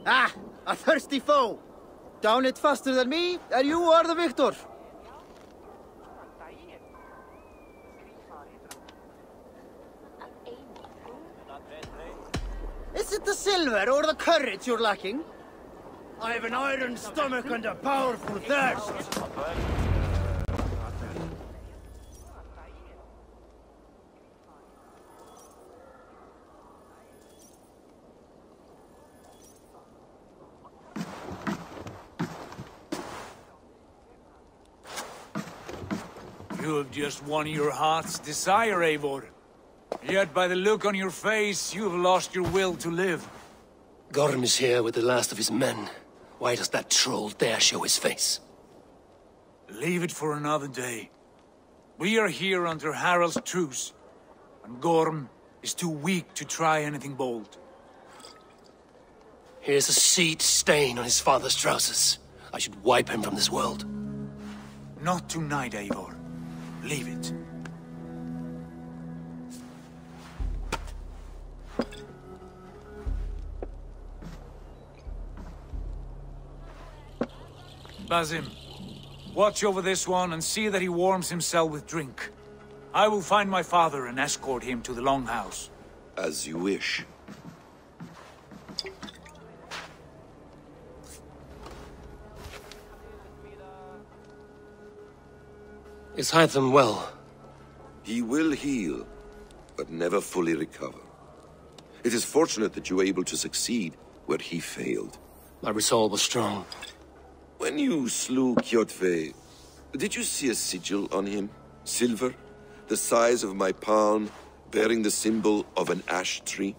Ah, a thirsty foe. Down it faster than me, and you are the victor. Is it the silver or the courage you're lacking? I have an iron stomach and a powerful thirst. You have just won your heart's desire, Eivor. Yet by the look on your face, you have lost your will to live. Gorm is here with the last of his men. Why does that troll dare show his face? Leave it for another day. We are here under Harald's truce, and Gorm is too weak to try anything bold. Here's a seed stain on his father's trousers. I should wipe him from this world. Not tonight, Eivor. Leave it. Basim, watch over this one and see that he warms himself with drink. I will find my father and escort him to the Longhouse. As you wish. Is Hytham well? He will heal, but never fully recover. It is fortunate that you were able to succeed where he failed. My resolve was strong. When you slew Kjotve, did you see a sigil on him? Silver, the size of my palm, bearing the symbol of an ash tree?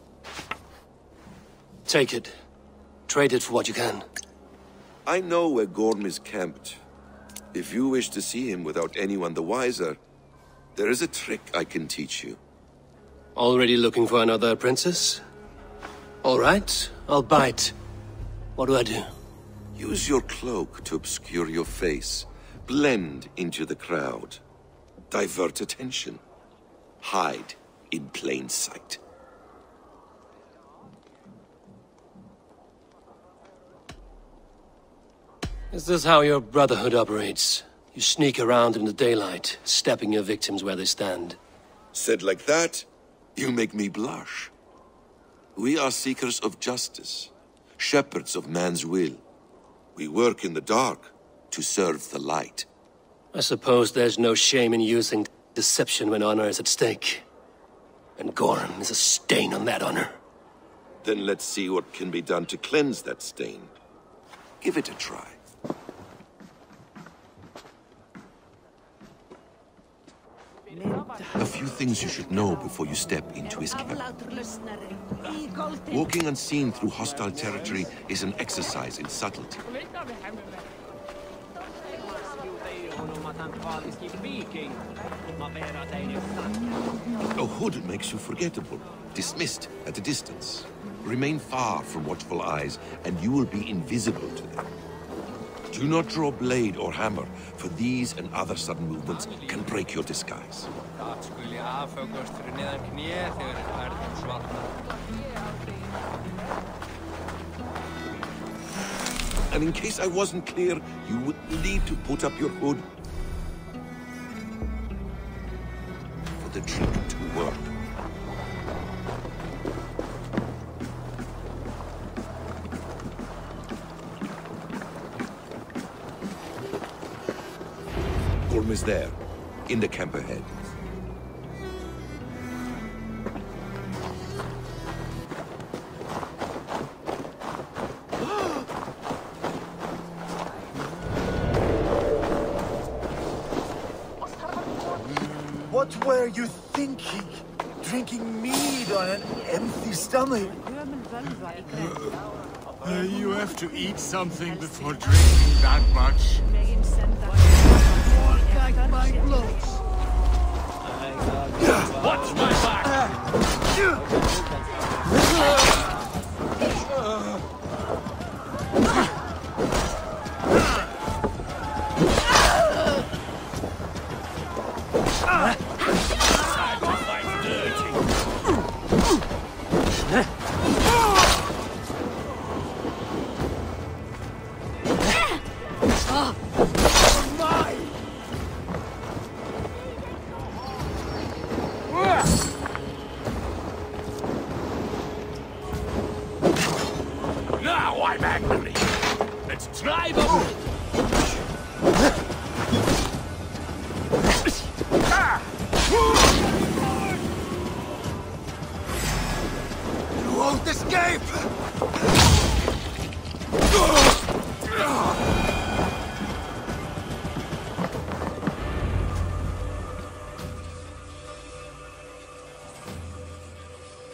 Take it. Trade it for what you can. I know where Gorm is camped. If you wish to see him without anyone the wiser, there is a trick I can teach you. Already looking for another princess? All right, I'll bite. What do I do? Use your cloak to obscure your face. Blend into the crowd. Divert attention. Hide in plain sight. Is this how your brotherhood operates? You sneak around in the daylight, stepping your victims where they stand. Said like that, you make me blush. We are seekers of justice, shepherds of man's will. We work in the dark to serve the light. I suppose there's no shame in using deception when honor is at stake. And Gorm is a stain on that honor. Then let's see what can be done to cleanse that stain. Give it a try. A few things you should know before you step into his camp. Walking unseen through hostile territory is an exercise in subtlety. A hood makes you forgettable, dismissed at a distance. Remain far from watchful eyes, and you will be invisible to them. Do not draw blade or hammer, for these and other sudden movements can break your disguise. And in case I wasn't clear, you would need to put up your hood for the trick to work. Gorm is there, in the camp ahead. What were you thinking? Drinking mead on an empty stomach? You have to eat something before drinking that much. Watch my back! I'm angry. Let's drive over it. You won't escape!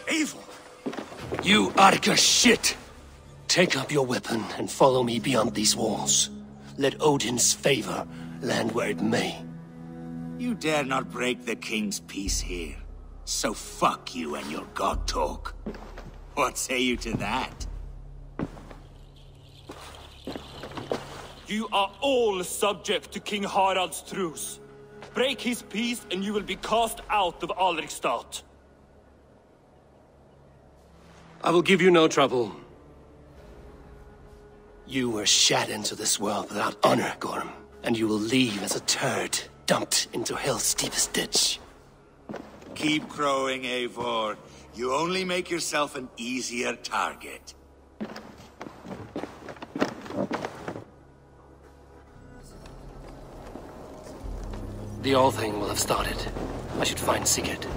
Evil! You Arca shit! Take up your weapon and follow me beyond these walls. Let Odin's favor land where it may. You dare not break the king's peace here. So fuck you and your god talk. What say you to that? You are all subject to King Harald's truce. Break his peace and you will be cast out of Alrikstad. I will give you no trouble. You were shat into this world without honor, Gorm, and you will leave as a turd dumped into hell's deepest ditch. Keep crowing, Eivor. You only make yourself an easier target. The All Thing will have started. I should find Sigurd.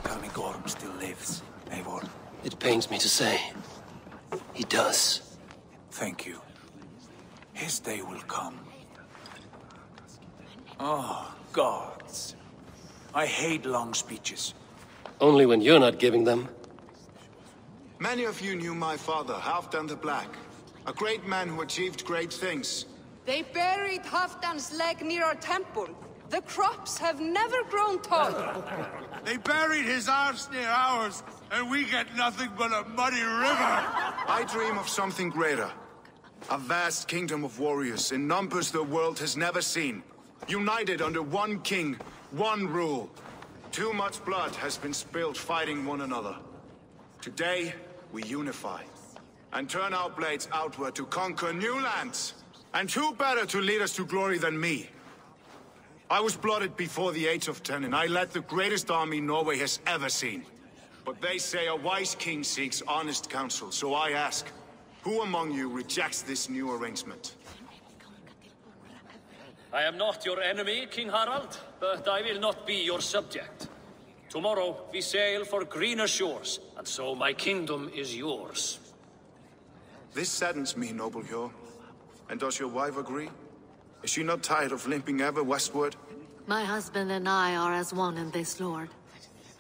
Tell me Gorm still lives, Eivor. It pains me to say. He does. Thank you. His day will come. Oh, gods. I hate long speeches. Only when you're not giving them. Many of you knew my father, Halfdan the Black. A great man who achieved great things. They buried Halfdan's leg near our temple. The crops have never grown tall. They buried his arse near ours, and we get nothing but a muddy river. I dream of something greater. A vast kingdom of warriors in numbers the world has never seen. United under one king, one rule. Too much blood has been spilled fighting one another. Today, we unify. And turn our blades outward to conquer new lands. And who better to lead us to glory than me? I was blooded before the age of 10, and I led the greatest army Norway has ever seen. But they say a wise king seeks honest counsel, so I ask, who among you rejects this new arrangement? I am not your enemy, King Harald, but I will not be your subject. Tomorrow we sail for greener shores, and so my kingdom is yours. This saddens me, noble Hjor. And does your wife agree? Is she not tired of limping ever westward? My husband and I are as one in this, Lord.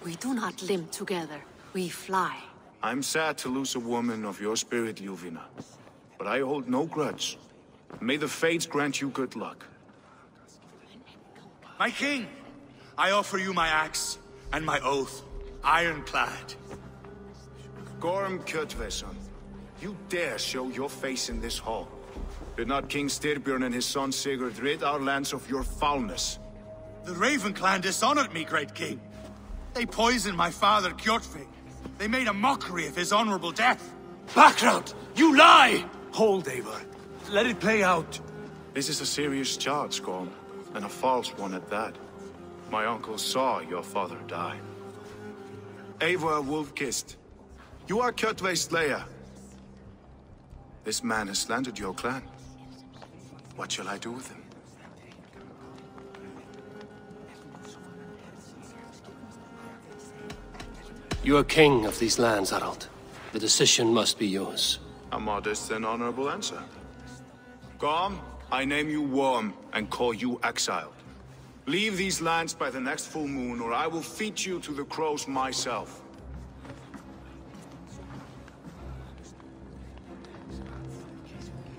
We do not limp together. We fly. I'm sad to lose a woman of your spirit, Ljuvina. But I hold no grudge. May the fates grant you good luck. My king, I offer you my axe and my oath, ironclad. Gorm Kjotveson, you dare show your face in this hall. Did not King Styrbjörn and his son Sigurd rid our lands of your foulness? The Raven clan dishonored me, great king. They poisoned my father, Kjotve. They made a mockery of his honorable death. Background! You lie! Hold, Eivor. Let it play out. This is a serious charge, Gorm, and a false one at that. My uncle saw your father die. Eivor Wolf-Kissed, you are Kjotve's slayer. This man has slandered your clan. What shall I do with him? You are king of these lands, Harald. The decision must be yours. A modest and honorable answer. Gorm, I name you Worm and call you exiled. Leave these lands by the next full moon, or I will feed you to the crows myself.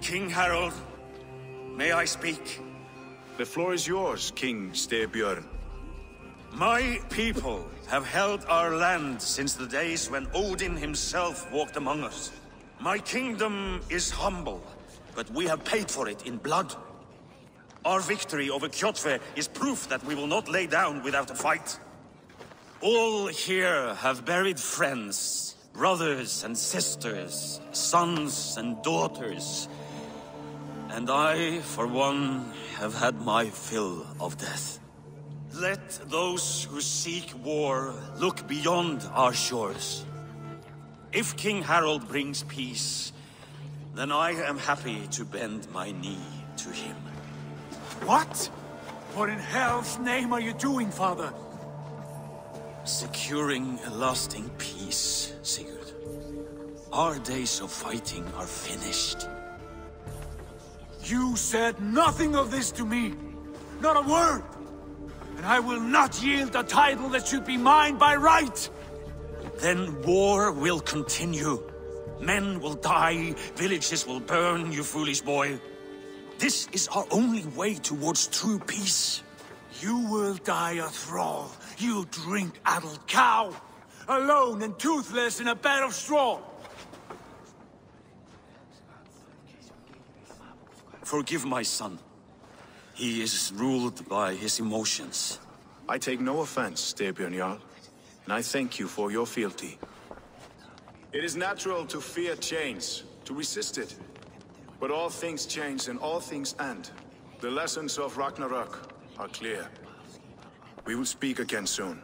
King Harold, may I speak? The floor is yours, King Styrbjörn. My people have held our land since the days when Odin himself walked among us. My kingdom is humble, but we have paid for it in blood. Our victory over Kjotve is proof that we will not lay down without a fight. All here have buried friends, brothers and sisters, sons and daughters. And I, for one, have had my fill of death. Let those who seek war look beyond our shores. If King Harold brings peace, then I am happy to bend my knee to him. What? What in hell's name are you doing, father? Securing a lasting peace, Sigurd. Our days of fighting are finished. You said nothing of this to me. Not a word. And I will not yield a title that should be mine by right. Then war will continue. Men will die, villages will burn, you foolish boy. This is our only way towards true peace. You will die a thrall. You drink-addled cow. Alone and toothless in a bed of straw. Forgive my son. He is ruled by his emotions. I take no offense, Styrbjörn Jarl, and I thank you for your fealty. It is natural to fear change, to resist it. But all things change and all things end. The lessons of Ragnarok are clear. We will speak again soon.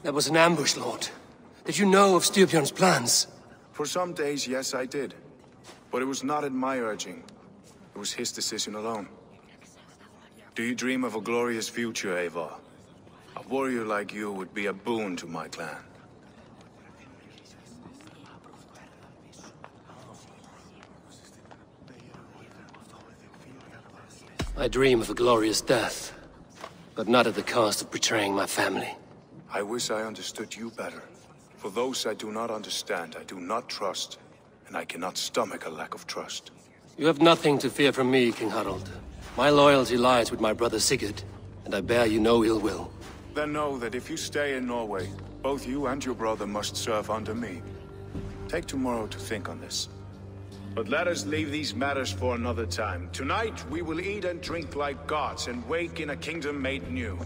That was an ambush, Lord. Did you know of Styrbjörn's plans? For some days, yes, I did. But it was not at my urging. It was his decision alone. Do you dream of a glorious future, Eivor? A warrior like you would be a boon to my clan. I dream of a glorious death, but not at the cost of betraying my family. I wish I understood you better. For those I do not understand, I do not trust, and I cannot stomach a lack of trust. You have nothing to fear from me, King Harald. My loyalty lies with my brother Sigurd, and I bear you no ill will. Then know that if you stay in Norway, both you and your brother must serve under me. Take tomorrow to think on this. But let us leave these matters for another time. Tonight, we will eat and drink like gods and wake in a kingdom made new.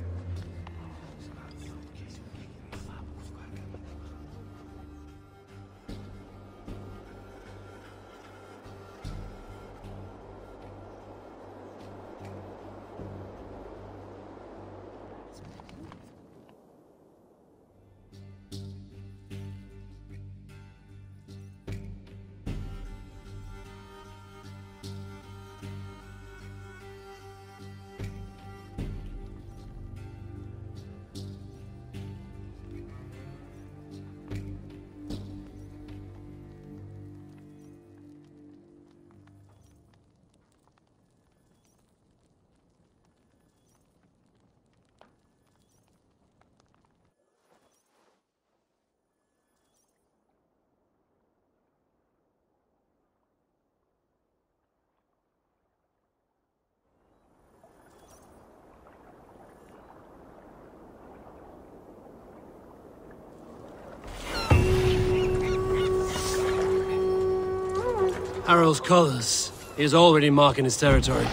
Harald's colors. He is already marking his territory.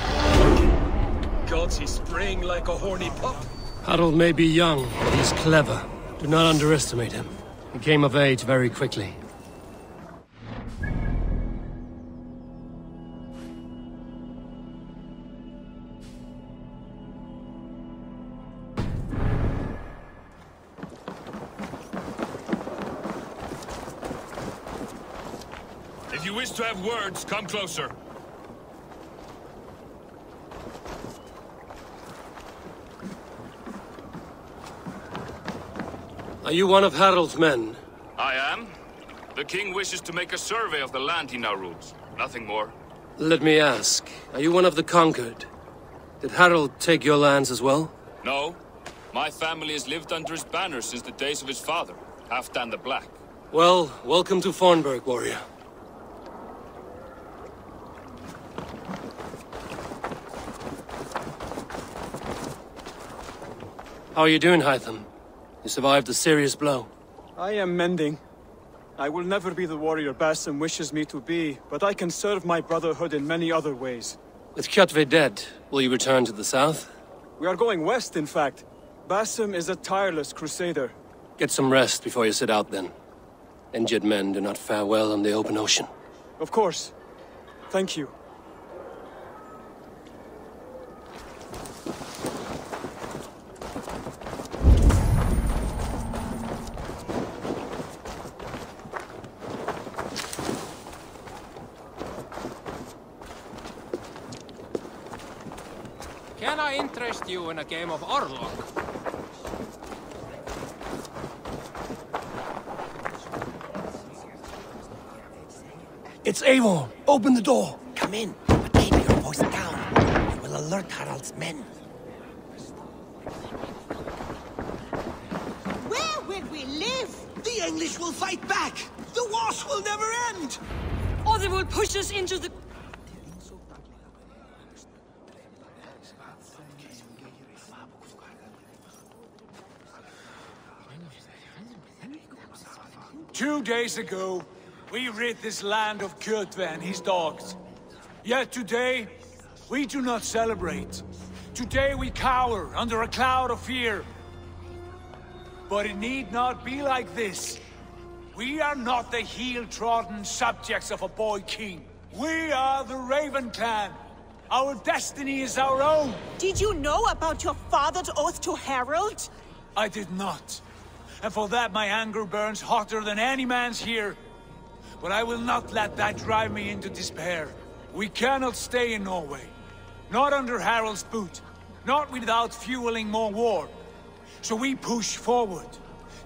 Gods, he's spraying like a horny pup. Harald may be young, but he's clever. Do not underestimate him. He came of age very quickly. If you wish to have words, come closer. Are you one of Harald's men? I am. The king wishes to make a survey of the land he now rules. Nothing more. Let me ask, are you one of the conquered? Did Harald take your lands as well? No. My family has lived under his banner since the days of his father, Halfdan the Black. Well, welcome to Fornburg, warrior. How are you doing, Hytham? You survived a serious blow. I am mending. I will never be the warrior Basim wishes me to be, but I can serve my brotherhood in many other ways. With Kjotve dead, will you return to the south? We are going west, in fact. Basim is a tireless crusader. Get some rest before you set out, then. Injured men do not fare well on the open ocean. Of course. Thank you. Can I interest you in a game of Orlok? It's Eivor! Open the door! Come in, but keep your voice down. It will alert Harald's men. Where will we live? The English will fight back! The wars will never end! Or they will push us into the... Two days ago, we rid this land of Kjotve and his dogs. Yet today, we do not celebrate. Today we cower under a cloud of fear. But it need not be like this. We are not the heel-trodden subjects of a boy king. We are the Raven clan. Our destiny is our own. Did you know about your father's oath to Harald? I did not. And for that my anger burns hotter than any man's here. But I will not let that drive me into despair. We cannot stay in Norway. Not under Harald's boot. Not without fueling more war. So we push forward.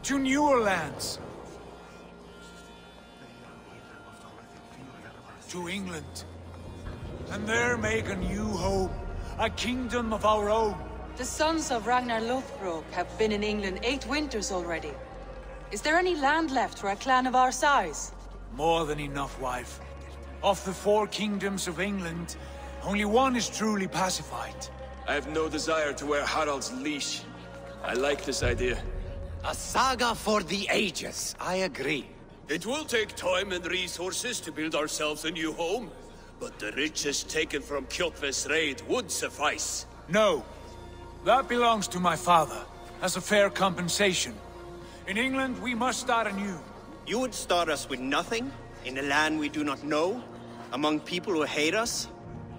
To newer lands. To England. And there make a new home. A kingdom of our own. The sons of Ragnar Lothbrok have been in England 8 winters already. Is there any land left for a clan of our size? More than enough, wife. Of the 4 kingdoms of England, only one is truly pacified. I have no desire to wear Harald's leash. I like this idea. A saga for the ages, I agree. It will take time and resources to build ourselves a new home, but the riches taken from Kjotve's raid would suffice. No. That belongs to my father, as a fair compensation. In England, we must start anew. You would start us with nothing? In a land we do not know? Among people who hate us?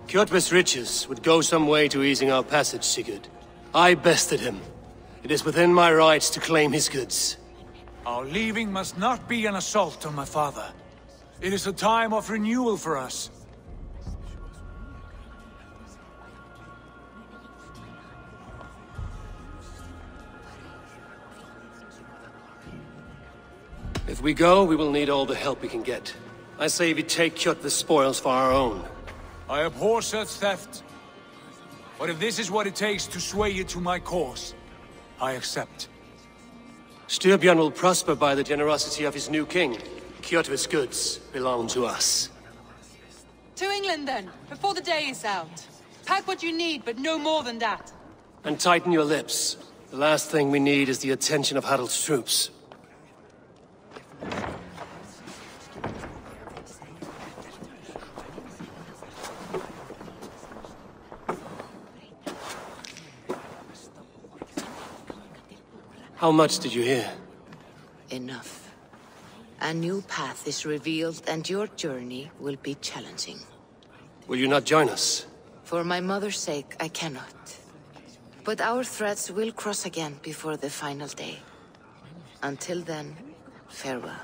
Kjotve's riches would go some way to easing our passage, Sigurd. I bested him. It is within my rights to claim his goods. Our leaving must not be an assault on my father. It is a time of renewal for us. If we go, we will need all the help we can get. I say we take Kjotve's spoils for our own. I abhor such theft. But if this is what it takes to sway you to my cause, I accept. Styrbjörn will prosper by the generosity of his new king. Kjotve's goods belong to us. To England, then, before the day is out. Pack what you need, but no more than that. And tighten your lips. The last thing we need is the attention of Harald's troops. How much did you hear? Enough. A new path is revealed, and your journey will be challenging. Will you not join us? For my mother's sake, I cannot. But our threads will cross again before the final day. Until then, farewell.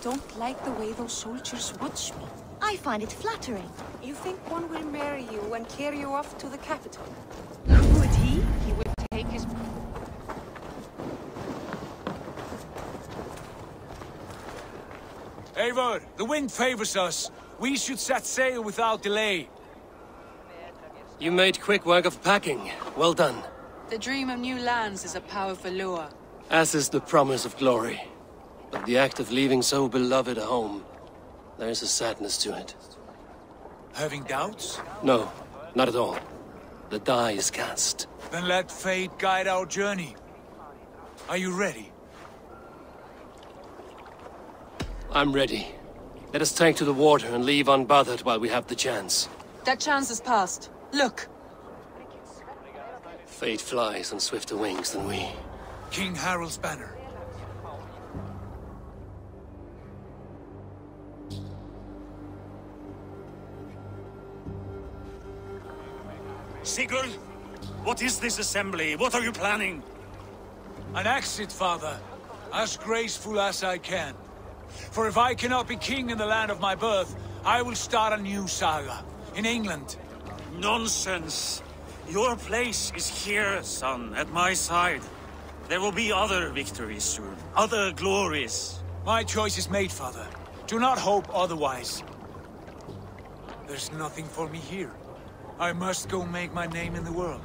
I don't like the way those soldiers watch me. I find it flattering. You think one will marry you and carry you off to the capital? Would he? He would take his... Eivor, the wind favors us. We should set sail without delay. You made quick work of packing. Well done. The dream of new lands is a powerful lure. As is the promise of glory. But the act of leaving so beloved a home, there is a sadness to it. Having doubts? No, not at all. The die is cast. Then let fate guide our journey. Are you ready? I'm ready. Let us take to the water and leave unbothered while we have the chance. That chance is past. Look! Fate flies on swifter wings than we. King Harald's banner. Sigurd, what is this assembly? What are you planning? An exit, father. As graceful as I can. For if I cannot be king in the land of my birth, I will start a new saga. In England. Nonsense. Your place is here, son, at my side. There will be other victories soon. Other glories. My choice is made, father. Do not hope otherwise. There's nothing for me here. I must go make my name in the world.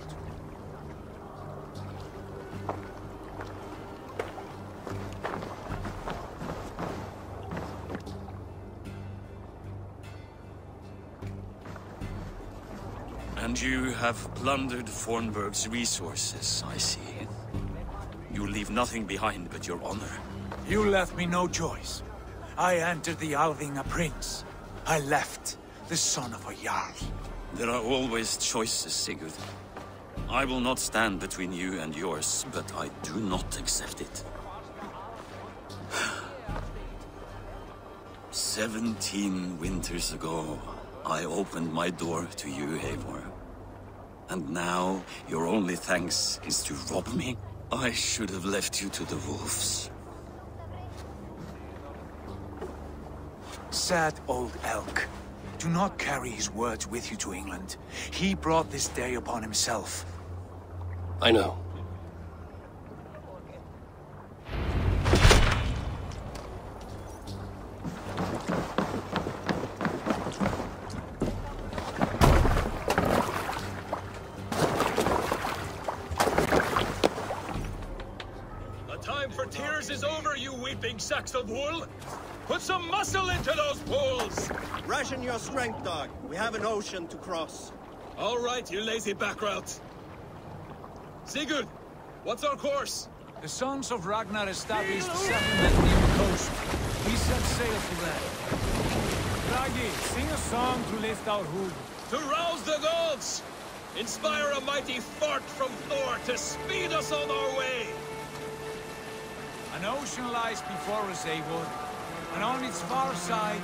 And you have plundered Fornburg's resources, I see. You leave nothing behind but your honor. You left me no choice. I entered the Alving a prince. I left the son of a Jarl. There are always choices, Sigurd. I will not stand between you and yours, but I do not accept it. 17 winters ago, I opened my door to you, Eivor. And now, your only thanks is to rob me? I should have left you to the wolves. Sad old elk. Do not carry his words with you to England. He brought this day upon himself. I know. The time for tears is over, you weeping sacks of wool! Put some muscle into those bulls! Ration your strength, dog. We have an ocean to cross. All right, you lazy backrout. Sigurd, what's our course? The sons of Ragnar established a settlement near the coast. We set sail for them. Ragi, sing a song to lift our hood. To rouse the gods! Inspire a mighty fart from Thor to speed us on our way! An ocean lies before us, Eivor. And on its far side,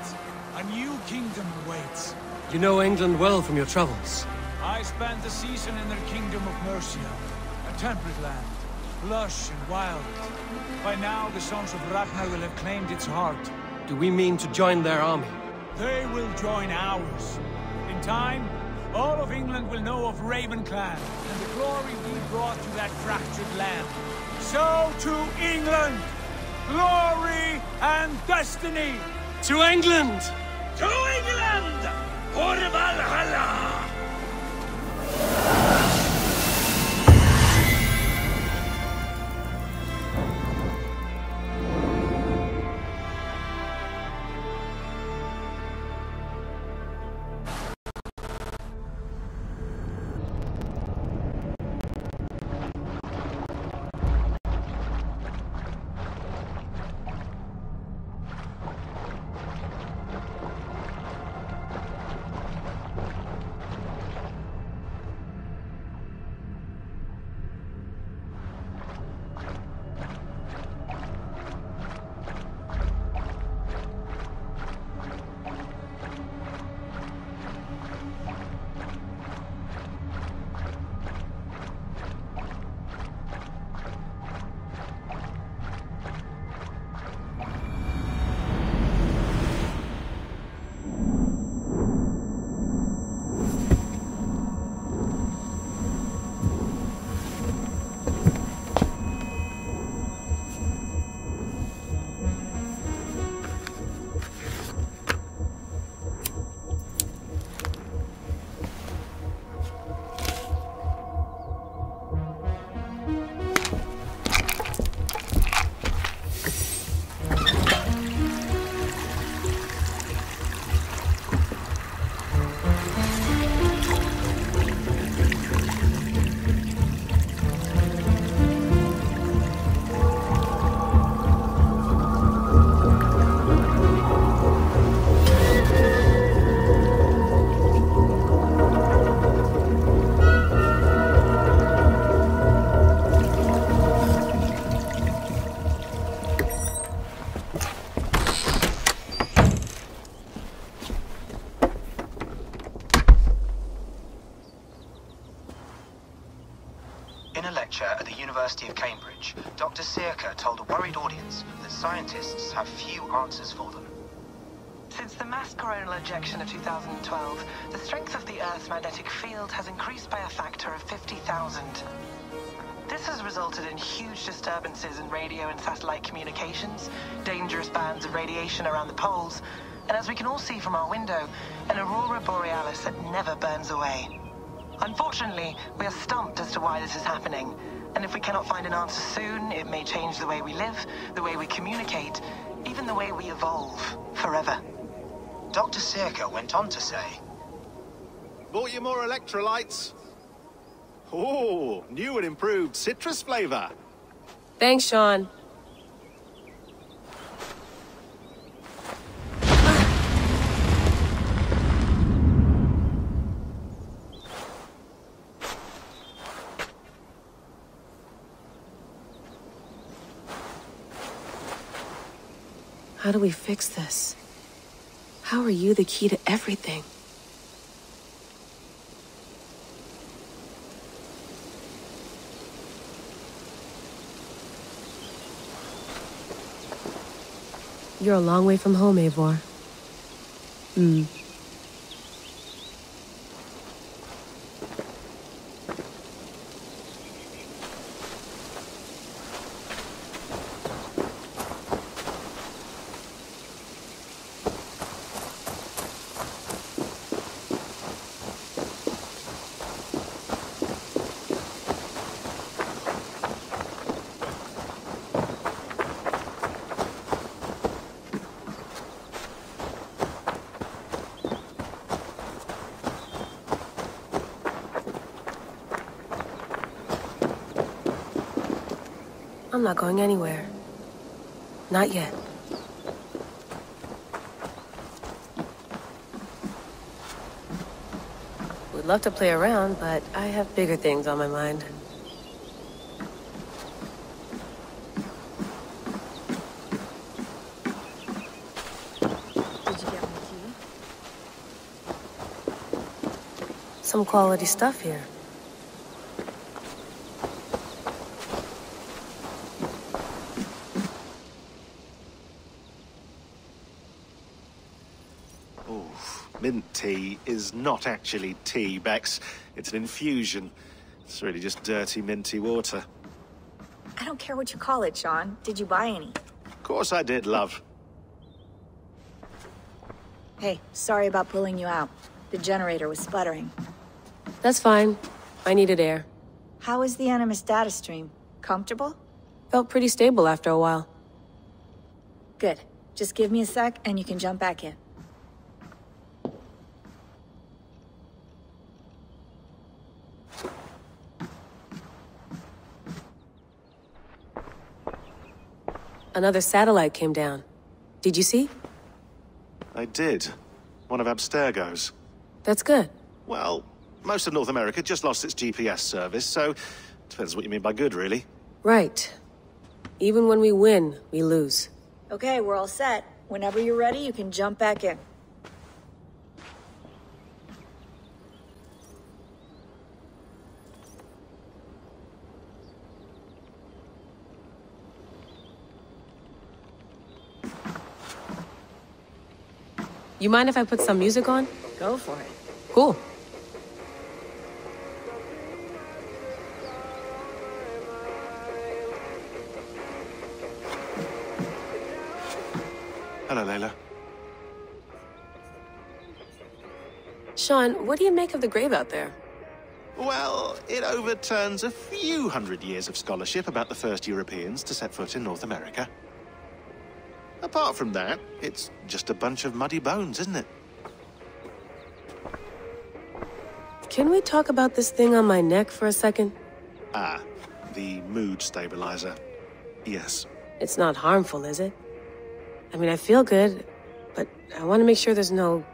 a new kingdom awaits. You know England well from your travels. I spent the season in their kingdom of Mercia, a temperate land, lush and wild. By now, the sons of Ragnar will have claimed its heart. Do we mean to join their army? They will join ours. In time, all of England will know of Raven Clan and the glory we brought to that fractured land. So to England! Glory and destiny! To England! To England! For Valhalla! In a lecture at the University of Cambridge, Dr. Circa told a worried audience that scientists have few answers for them. Since the mass coronal ejection of 2012, the strength of the Earth's magnetic field has increased by a factor of 50,000. This has resulted in huge disturbances in radio and satellite communications, dangerous bands of radiation around the poles, and as we can all see from our window, an aurora borealis that never burns away. Unfortunately, we are stumped as to why this is happening, and if we cannot find an answer soon, it may change the way we live, the way we communicate, even the way we evolve, forever. Dr. Circa went on to say, "Bought you more electrolytes? Oh, new and improved citrus flavor." Thanks, Sean. How do we fix this? How are you the key to everything? You're a long way from home, Eivor. I'm not going anywhere. Not yet. Would love to play around, but I have bigger things on my mind. Some quality stuff here. Mint tea is not actually tea, Bex. It's an infusion. It's really just dirty, minty water. I don't care what you call it, Sean. Did you buy any? Of course I did, love. Hey, sorry about pulling you out. The generator was sputtering. That's fine. I needed air. How is the Animus data stream? Comfortable? Felt pretty stable after a while. Good. Just give me a sec and you can jump back in. Another satellite came down. Did you see? I did. One of Abstergo's. That's good. Well, most of North America just lost its GPS service, so depends what you mean by good, really. Right. Even when we win, we lose. Okay, we're all set. Whenever you're ready, you can jump back in. You mind if I put some music on? Go for it. Cool. Hello, Layla. Sean, what do you make of the grave out there? Well, it overturns a few hundred years of scholarship about the first Europeans to set foot in North America. Apart from that, it's just a bunch of muddy bones, isn't it? Can we talk about this thing on my neck for a second? Ah, the mood stabilizer. Yes. It's not harmful, is it? I mean, I feel good, but I want to make sure there's no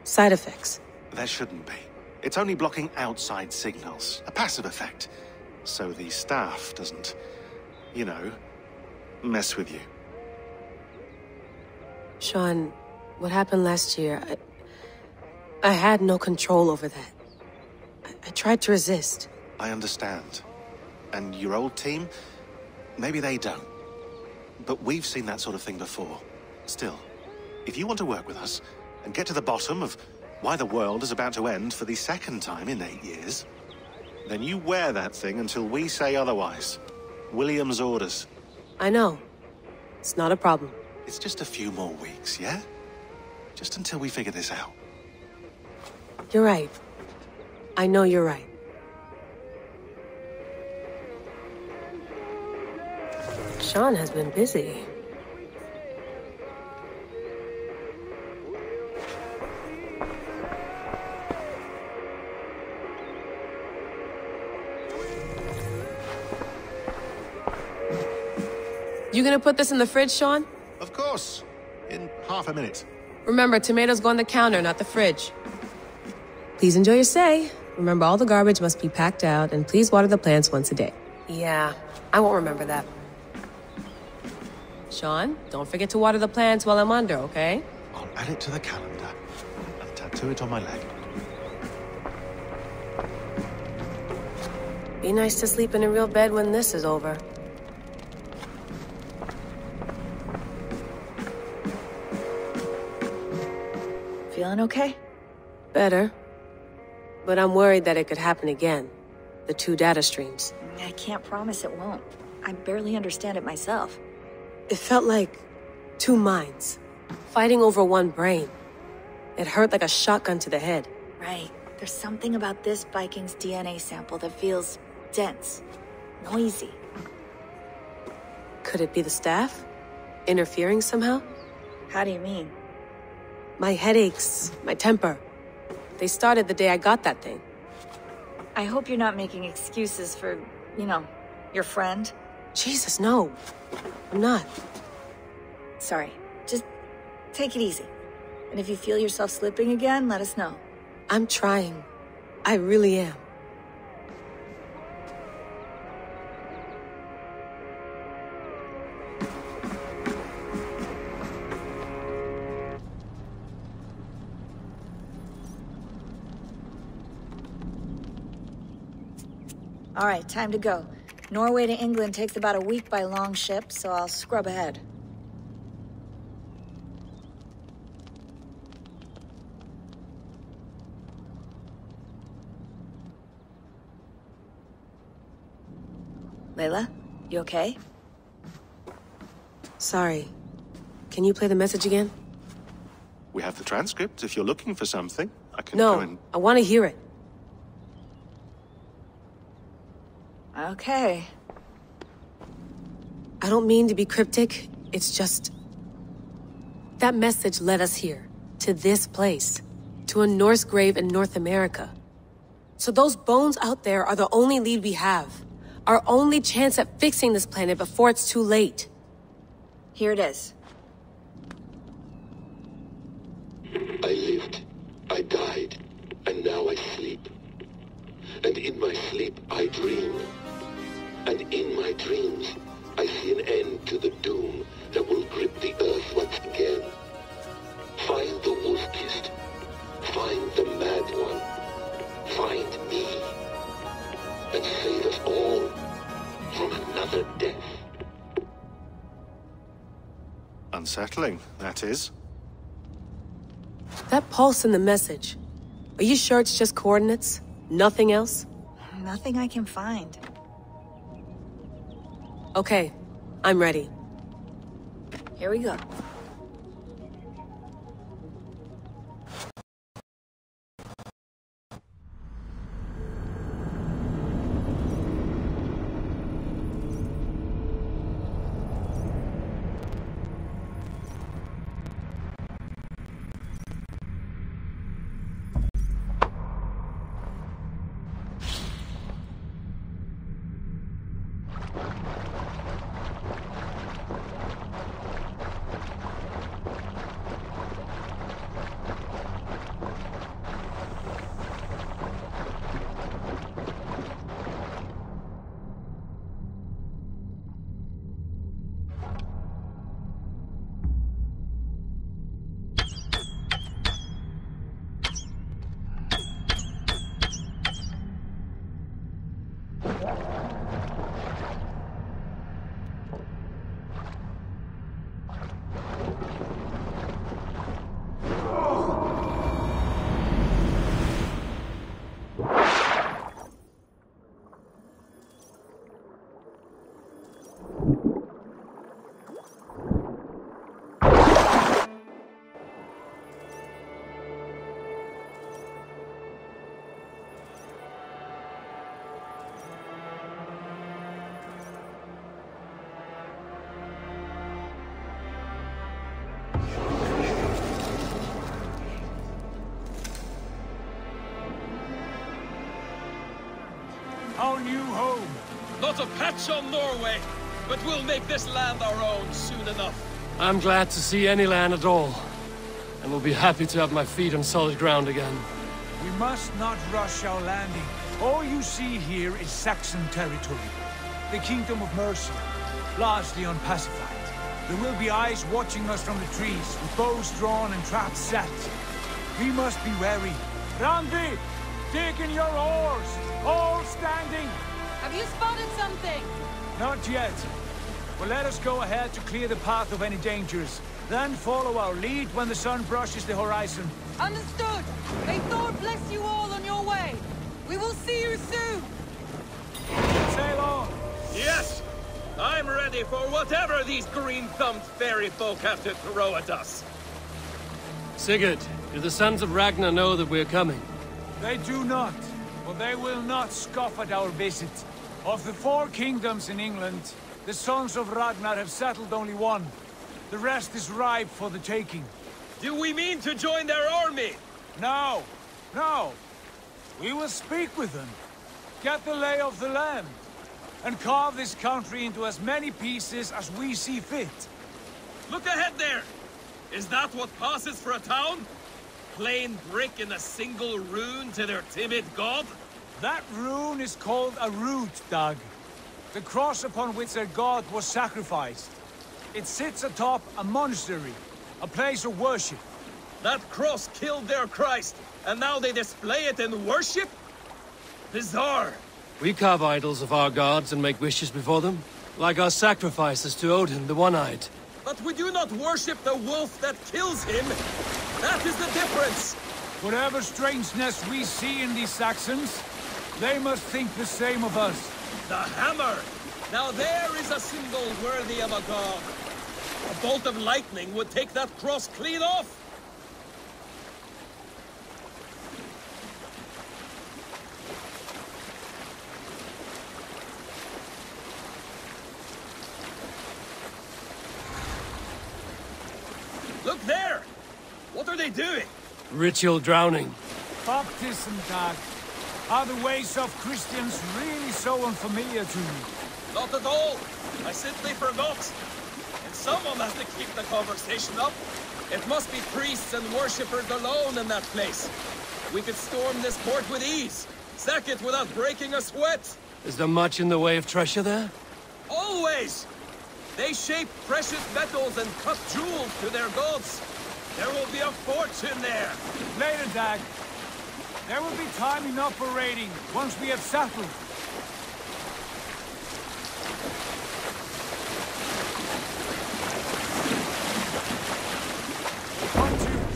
side effects. There shouldn't be. It's only blocking outside signals, a passive effect. So the staff doesn't, you know, mess with you. Sean, what happened last year, I had no control over that. I tried to resist. I understand. And your old team, maybe they don't. But we've seen that sort of thing before. Still, if you want to work with us and get to the bottom of why the world is about to end for the second time in 8 years, then you wear that thing until we say otherwise. William's orders. I know. It's not a problem. It's just a few more weeks, yeah? Just until we figure this out. You're right. I know you're right. Sean has been busy. You gonna put this in the fridge, Sean? Of course. In half a minute. Remember, tomatoes go on the counter, not the fridge. Please enjoy your stay. Remember, all the garbage must be packed out, and please water the plants once a day. Yeah, I won't remember that. Sean, don't forget to water the plants while I'm under, okay? I'll add it to the calendar and tattoo it on my leg. Be nice to sleep in a real bed when this is over. Feeling okay? Better. But I'm worried that it could happen again. The 2 data streams. I can't promise it won't. I barely understand it myself. It felt like 2 minds, fighting over 1 brain. It hurt like a shotgun to the head. Right. There's something about this Viking's DNA sample that feels dense, noisy. Could it be the staff? Interfering somehow? How do you mean? My headaches, my temper. They started the day I got that thing. I hope you're not making excuses for, you know, your friend. Jesus, no. I'm not. Sorry. Just take it easy. And if you feel yourself slipping again, let us know. I'm trying. I really am. All right, time to go. Norway to England takes about a week by long ship, so I'll scrub ahead. Layla, you okay? Sorry. Can you play the message again? We have the transcript. If you're looking for something, I can go and... No, I want to hear it. Okay. I don't mean to be cryptic, it's just... That message led us here, to this place, to a Norse grave in North America. So those bones out there are the only lead we have. Our only chance at fixing this planet before it's too late. Here it is. I lived, I died, and now I sleep. And in my sleep I dream. And in my dreams, I see an end to the doom that will grip the earth once again. Find the wolf-kissed. Find the mad one. Find me. And save us all from another death. Unsettling, that is. That pulse in the message. Are you sure it's just coordinates? Nothing else? Nothing I can find. Okay, I'm ready. Here we go. Our new home. Not a patch on Norway, but we'll make this land our own soon enough. I'm glad to see any land at all, and will be happy to have my feet on solid ground again. We must not rush our landing. All you see here is Saxon territory. The Kingdom of Mercia, largely unpacified. There will be eyes watching us from the trees, with bows drawn and traps set. We must be wary. Randi, dig in your oars! All standing! Have you spotted something? Not yet. But let us go ahead to clear the path of any dangers. Then follow our lead when the sun brushes the horizon. Understood! May Thor bless you all on your way! We will see you soon! Sail on! Yes! I'm ready for whatever these green-thumbed fairy folk have to throw at us. Sigurd, do the sons of Ragnar know that we're coming? They do not. But they will not scoff at our visit. Of the 4 kingdoms in England, the sons of Ragnar have settled only one. The rest is ripe for the taking. Do we mean to join their army? No. No. We will speak with them. Get the lay of the land. And carve this country into as many pieces as we see fit. Look ahead there! Is that what passes for a town? Plain brick in a single rune to their timid god? That rune is called a root, Doug. The cross upon which their god was sacrificed. It sits atop a monastery, a place of worship. That cross killed their Christ, and now they display it in worship? Bizarre. We carve idols of our gods and make wishes before them, like our sacrifices to Odin, the One-Eyed. But we do not worship the wolf that kills him. That is the difference. Whatever strangeness we see in these Saxons, they must think the same of us. The hammer! Now there is a symbol worthy of a god. A bolt of lightning would take that cross clean off. Look there! What are they doing? Ritual drowning. Baptism, Dag. Are the ways of Christians really so unfamiliar to you? Not at all. I simply forgot. And someone has to keep the conversation up. It must be priests and worshippers alone in that place. We could storm this port with ease. Sack it without breaking a sweat. Is there much in the way of treasure there? Always! They shape precious metals and cut jewels to their gods. There will be a fortune there. Later, Dag. There will be time enough for raiding, once we have settled.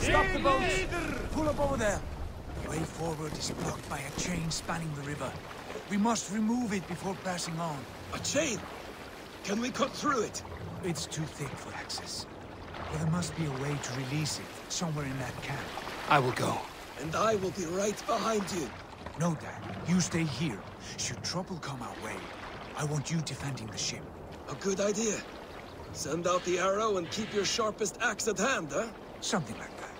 Stop the boats! Pull up over there. The way forward is blocked by a chain spanning the river. We must remove it before passing on. A chain? Can we cut through it? It's too thick for access. But there must be a way to release it, somewhere in that camp. I will go. And I will be right behind you. No, Dad. You stay here. Should trouble come our way, I want you defending the ship. A good idea. Send out the arrow and keep your sharpest axe at hand, huh? Something like that.